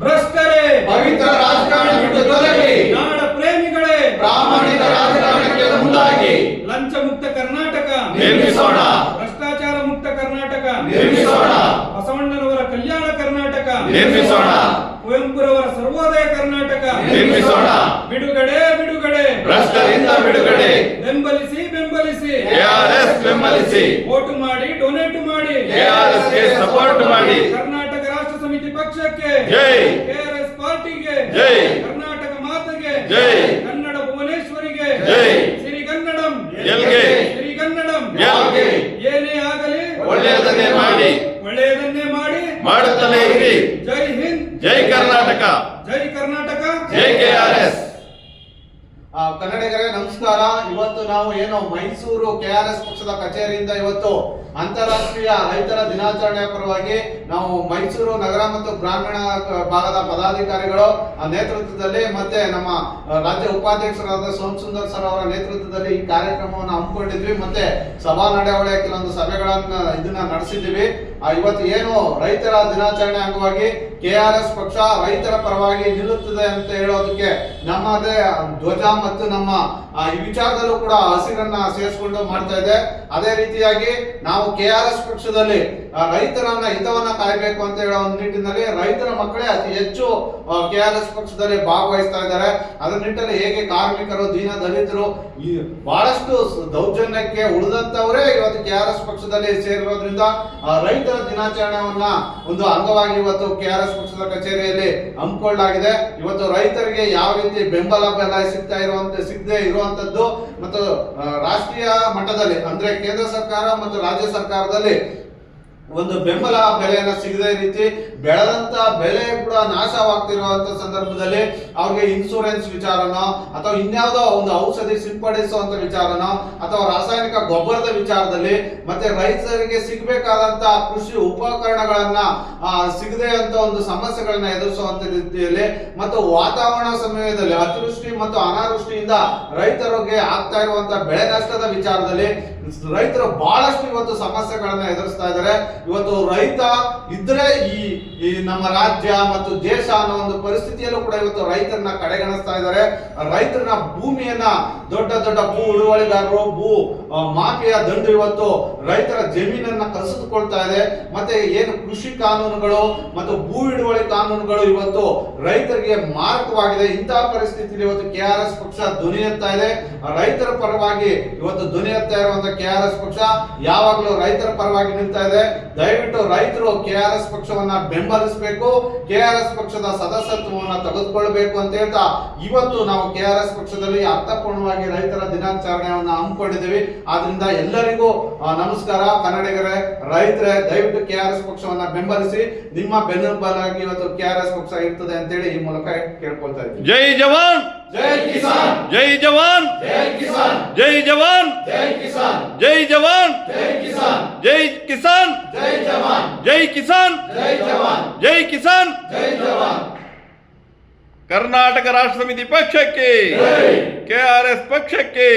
ಭ್ರಷ್ಟರೇ, ಪವಿತ್ರ ರಾಜಕಾರಣ ಬಿಟ್ಟು ತೊಲಗಿ, ನಾಡ ಪ್ರೇಮಿಗಳೇ, ಪ್ರಾಮಾಣಿಕ ರಾಜಕಾರಣಕ್ಕೆ ಮುಂದಾಗಿ ಲಂಚ ಮುಕ್ತ ಕರ್ನಾಟಕ ನಿರ್ಮಿಸೋಣ, ಭ್ರಷ್ಟಾಚಾರ ಮುಕ್ತ ಕರ್ನಾಟಕ ನಿರ್ಮಿಸೋಣ, ಬಸವಣ್ಣನವರ ಕಲ್ಯಾಣ ಕರ್ನಾಟಕ ನಿರ್ಮಿಸೋಣ, ಕುವೆಂಪುರವರ ಸರ್ವೋದಯ ಕರ್ನಾಟಕ ನಿರ್ಮಿಸೋಣ. ಬಿಡುಗಡೆ ಬಿಡುಗಡೆ, ಭ್ರಷ್ಟರಿಂದ ಬಿಡುಗಡೆ, ಬೆಂಬಲಿಸಿ ಬೆಂಬಲಿಸಿ, ಕೆಆರ್ಎಸ್ ಬೆಂಬಲಿಸಿ, ವೋಟ್ ಮಾಡಿ, ಡೊನೇಟ್ ಮಾಡಿ, ಕೆಆರ್ಎಸ್ ಗೆ ಸಪೋರ್ಟ್ ಮಾಡಿ. ಕರ್ನಾಟಕ ರಾಷ್ಟ್ರ ಸಮಿತಿ ಪಕ್ಷಕ್ಕೆ ಜೈ, ಕೆಆರ್ಎಸ್ ಪಾರ್ಟಿಗೆ ಜೈ, ಕರ್ನಾಟಕ ಮಾತೆಗೆ ಜೈ, ಕನ್ನಡ ಭುವನೇಶ್ವರಿಗೆ ಜೈ, ಸಿರಿಗನ್ನಡಂ ಗೆಲ್ಗೆ, ಸಿರಿಗನ್ನಡಂ ಗೆಲ್ಗೆ. ಏನೇ ಆಗಲಿ ಒಳ್ಳೆಯದನ್ನೇ ಮಾಡಿ, ಒಳ್ಳೆಯದನ್ನೇ ಮಾಡಿ ಮಾಡುತ್ತಲೇ ಇರಿ. ಜೈ ಹಿಂದ್, ಜೈ ಕರ್ನಾಟಕ, ಜೈ ಕರ್ನಾಟಕ, ಜೈ ಕೆಆರ್ಎಸ್. ಕನ್ನಡಿಗರೇ ನಮಸ್ಕಾರ. ಇವತ್ತು ನಾವು ಏನು ಮೈಸೂರು ಕೆಆರ್ಎಸ್ ಪಕ್ಷದ ಕಚೇರಿಯಿಂದ ಇವತ್ತು ಅಂತಾರಾಷ್ಟ್ರೀಯ ರೈತರ ದಿನಾಚರಣೆಯ ಪರವಾಗಿ ನಾವು ಮೈಸೂರು ನಗರ ಮತ್ತು ಗ್ರಾಮೀಣ ಭಾಗದ ಪದಾಧಿಕಾರಿಗಳು ನೇತೃತ್ವದಲ್ಲಿ ಮತ್ತೆ ನಮ್ಮ ರಾಜ್ಯ ಉಪಾಧ್ಯಕ್ಷರಾದ ಸೋಮಸುಂದರ್ ಸರ್ ಅವರ ನೇತೃತ್ವದಲ್ಲಿ ಈ ಕಾರ್ಯಕ್ರಮವನ್ನು ಹಮ್ಮಿಕೊಂಡಿದ್ವಿ. ಮತ್ತೆ ಸಭಾ ನಡವಳಿಕೆ ಕೆಲವೊಂದು ಇದನ್ನ ನಡೆಸಿದ್ದೀವಿ. ಇವತ್ತು ಏನು ರೈತರ ದಿನಾಚರಣೆ ಅಂಗವಾಗಿ ಕೆಆರ್ಎಸ್ ಪಕ್ಷ ರೈತರ ಪರವಾಗಿ ನಿಲ್ಲುತ್ತದೆ ಅಂತ ಹೇಳೋದಕ್ಕೆ ನಮ್ಮದೇ ಧ್ವಜ ಮತ್ತು ನಮ್ಮ ಈ ವಿಚಾರದಲ್ಲೂ ಕೂಡ ಹಸಿರನ್ನ ಸೇರಿಸಿಕೊಂಡು ಮಾಡ್ತಾ ಇದೆ. ಅದೇ ರೀತಿಯಾಗಿ ನಾವು ಕೆಆರ್ಎಸ್ ಪಕ್ಷದಲ್ಲಿ ರೈತರನ್ನ ಹಿತವನ್ನ ಕಾಯಬೇಕು ಅಂತ ಹೇಳೋ ಒಂದು ನಿಟ್ಟಿನಲ್ಲಿ ರೈತರ ಮಕ್ಕಳೇ ಅತಿ ಹೆಚ್ಚು ಕೆಆರ್ಎಸ್ ಪಕ್ಷದಲ್ಲಿ ಭಾಗವಹಿಸ್ತಾ ಇದ್ದಾರೆ. ಅದರ ನಿಟ್ಟಿನಲ್ಲಿ ಹೇಗೆ ಕಾರ್ಮಿಕರು, ದೀನ ದಲಿತರು ಬಹಳಷ್ಟು ದೌರ್ಜನ್ಯಕ್ಕೆ ಉಳಿದಂತವರೇ ಇವತ್ತು ಕೆಆರ್ಎಸ್ ಪಕ್ಷದಲ್ಲಿ ಸೇರಿರೋದ್ರಿಂದ ರೈತರ ದಿನಾಚರಣೆಯನ್ನ ಒಂದು ಅಂಗವಾಗಿ ಇವತ್ತು ಕೆಆರ್ಎಸ್ ಪಕ್ಷದ ಕಚೇರಿಯಲ್ಲಿ ಹಮ್ಮಿಕೊಳ್ಳಲಾಗಿದೆ. ಇವತ್ತು ರೈತರಿಗೆ ಯಾವ ರೀತಿ ಬೆಂಬಲ ಸಿಗದೆ ಇರುವಂತದ್ದು ಮತ್ತು ರಾಷ್ಟ್ರೀಯ ಮಟ್ಟದಲ್ಲಿ ಅಂದ್ರೆ ಕೇಂದ್ರ ಸರ್ಕಾರ ಮತ್ತು ರಾಜ್ಯ ಸರ್ಕಾರದಲ್ಲಿ ಒಂದು ಬೆಂಬಲ ಬೆಲೆಯನ್ನ ಸಿಗದೆ ರೀತಿ ಬೆಳೆದಂತ ಬೆಲೆ ಕೂಡ ನಾಶವಾಗ್ತಿರುವಂತ ಸಂದರ್ಭದಲ್ಲಿ ಅವ್ರಿಗೆ ಇನ್ಸೂರೆನ್ಸ್ ವಿಚಾರನೋ ಅಥವಾ ಇನ್ಯಾವುದೋ ಒಂದು ಔಷಧಿ ಸಿಂಪಡಿಸುವಂತ ವಿಚಾರನೋ ಅಥವಾ ರಾಸಾಯನಿಕ ಗೊಬ್ಬರದ ವಿಚಾರದಲ್ಲಿ ಮತ್ತೆ ರೈತರಿಗೆ ಸಿಗಬೇಕಾದಂತ ಕೃಷಿ ಉಪಕರಣಗಳನ್ನ ಸಿಗದೆ ಅಂತ ಒಂದು ಸಮಸ್ಯೆಗಳನ್ನ ಎದುರಿಸುವಂತ ರೀತಿಯಲ್ಲಿ ಮತ್ತು ವಾತಾವರಣ ಸಮಯದಲ್ಲಿ ಅತಿವೃಷ್ಟಿ ಮತ್ತು ಅನಾವೃಷ್ಟಿಯಿಂದ ರೈತರಿಗೆ ಆಗ್ತಾ ಇರುವಂತ ಬೆಳೆ ನಷ್ಟದ ವಿಚಾರದಲ್ಲಿ ರೈತರು ಬಹಳಷ್ಟು ಇವತ್ತು ಸಮಸ್ಯೆಗಳನ್ನ ಎದುರಿಸ್ತಾ ಇದ್ದಾರೆ. ಇವತ್ತು ರೈತ ಇದ್ರೆ ಈ ನಮ್ಮ ರಾಜ್ಯ ಮತ್ತು ದೇಶ ಅನ್ನೋ ಒಂದು ಪರಿಸ್ಥಿತಿಯಲ್ಲೂ ಕೂಡ ಇವತ್ತು ರೈತರನ್ನ ಕಡೆಗಣಿಸ್ತಾ ಇದ್ದಾರೆ. ರೈತರನ್ನ ಭೂಮಿಯನ್ನ ದೊಡ್ಡ ದೊಡ್ಡ ಭೂ ಹಿಡುವಳಿದಾರರು, ಭೂ ಮಾಫಿಯಾ ದಂಡು ಇವತ್ತು ರೈತರ ಜಮೀನನ್ನ ಕಸಿದುಕೊಳ್ತಾ ಇದೆ. ಮತ್ತೆ ಏನು ಕೃಷಿ ಕಾನೂನುಗಳು ಮತ್ತು ಭೂ ಹಿಡುವಳಿ ಕಾನೂನುಗಳು ಇವತ್ತು ರೈತರಿಗೆ ಮಾರಕವಾಗಿದೆ. ಇಂತಹ ಪರಿಸ್ಥಿತಿಯಲ್ಲಿ ಇವತ್ತು ಕೆಆರ್ಎಸ್ ಪಕ್ಷ ಧ್ವನಿ ಎತ್ತಾ ಇದೆ. ರೈತರ ಪರವಾಗಿ ಇವತ್ತು ಧ್ವನಿ ಎತ್ತಾ ಇರುವಂತ ಕೆಆರ್ಎಸ್ ಪಕ್ಷ ಯಾವಾಗಲೂ ರೈತರ ಪರವಾಗಿ ನಿಲ್ತಾ ಇದೆ. ದಯವಿಟ್ಟು ರೈತರು ಕೆಆರ್ಎಸ್ ಪಕ್ಷವನ್ನ ಬೆಂಬಲಿಸಬೇಕು, ಕೆಆರ್ಎಸ್ ಪಕ್ಷದ ಸದಸ್ಯತ್ವವನ್ನು ತೆಗೆದುಕೊಳ್ಳಬೇಕು ಅಂತ ಹೇಳ್ತಾ ಇವತ್ತು ನಾವು ಕೆಆರ್ಎಸ್ ಪಕ್ಷದಲ್ಲಿ ಅರ್ಥಪೂರ್ಣವಾಗಿ ರೈತರ ದಿನಾಚರಣೆಯನ್ನು ಹಮ್ಮಿಕೊಂಡಿದ್ದೀವಿ. ಆದ್ರಿಂದ ಎಲ್ಲರಿಗೂ ನಮಸ್ಕಾರ. ಕನ್ನಡಿಗರೇ, ರೈತರೇ, ದಯವಿಟ್ಟು ಕೆಆರ್ಎಸ್ ಪಕ್ಷವನ್ನ ಬೆಂಬಲಿಸಿ. ನಿಮ್ಮ ಬೆನ್ನೆಲುಬಾಗಿ ಇವತ್ತು ಕೆಆರ್ಎಸ್ ಪಕ್ಷ ಇರ್ತದೆ ಅಂತೇಳಿ ಈ ಮೂಲಕ ಕೇಳ್ಕೊಳ್ತಾ ಇದ್ದೀವಿ. ಜೈ ಜವಾನ್, ಜೈ ಕಿಸಾನ್, ಜೈ ಜವಾನ್, ಜೈ ಕಿಸಾನ್, ಜೈ ಜವಾನ್, ಜೈ ಕಿಸಾನ್, ಜೈ ಜವಾನ್, ಜೈ ಕಿಸಾನ್, ಜೈ ಕಿಸಾನ್, ಜೈ ಜವಾನ್, ಜೈ ಕಿಸಾನ್, ಜೈ ಜವಾನ್, ಜೈ ಕಿಸಾನ್, ಜೈ ಜವಾನ್. ಕರ್ನಾಟಕ ರಾಷ್ಟ್ರ ಸಮಿತಿ ಪಕ್ಷಕ್ಕೆ, ಕೆಆರ್ಎಸ್ ಪಕ್ಷಕ್ಕೆ.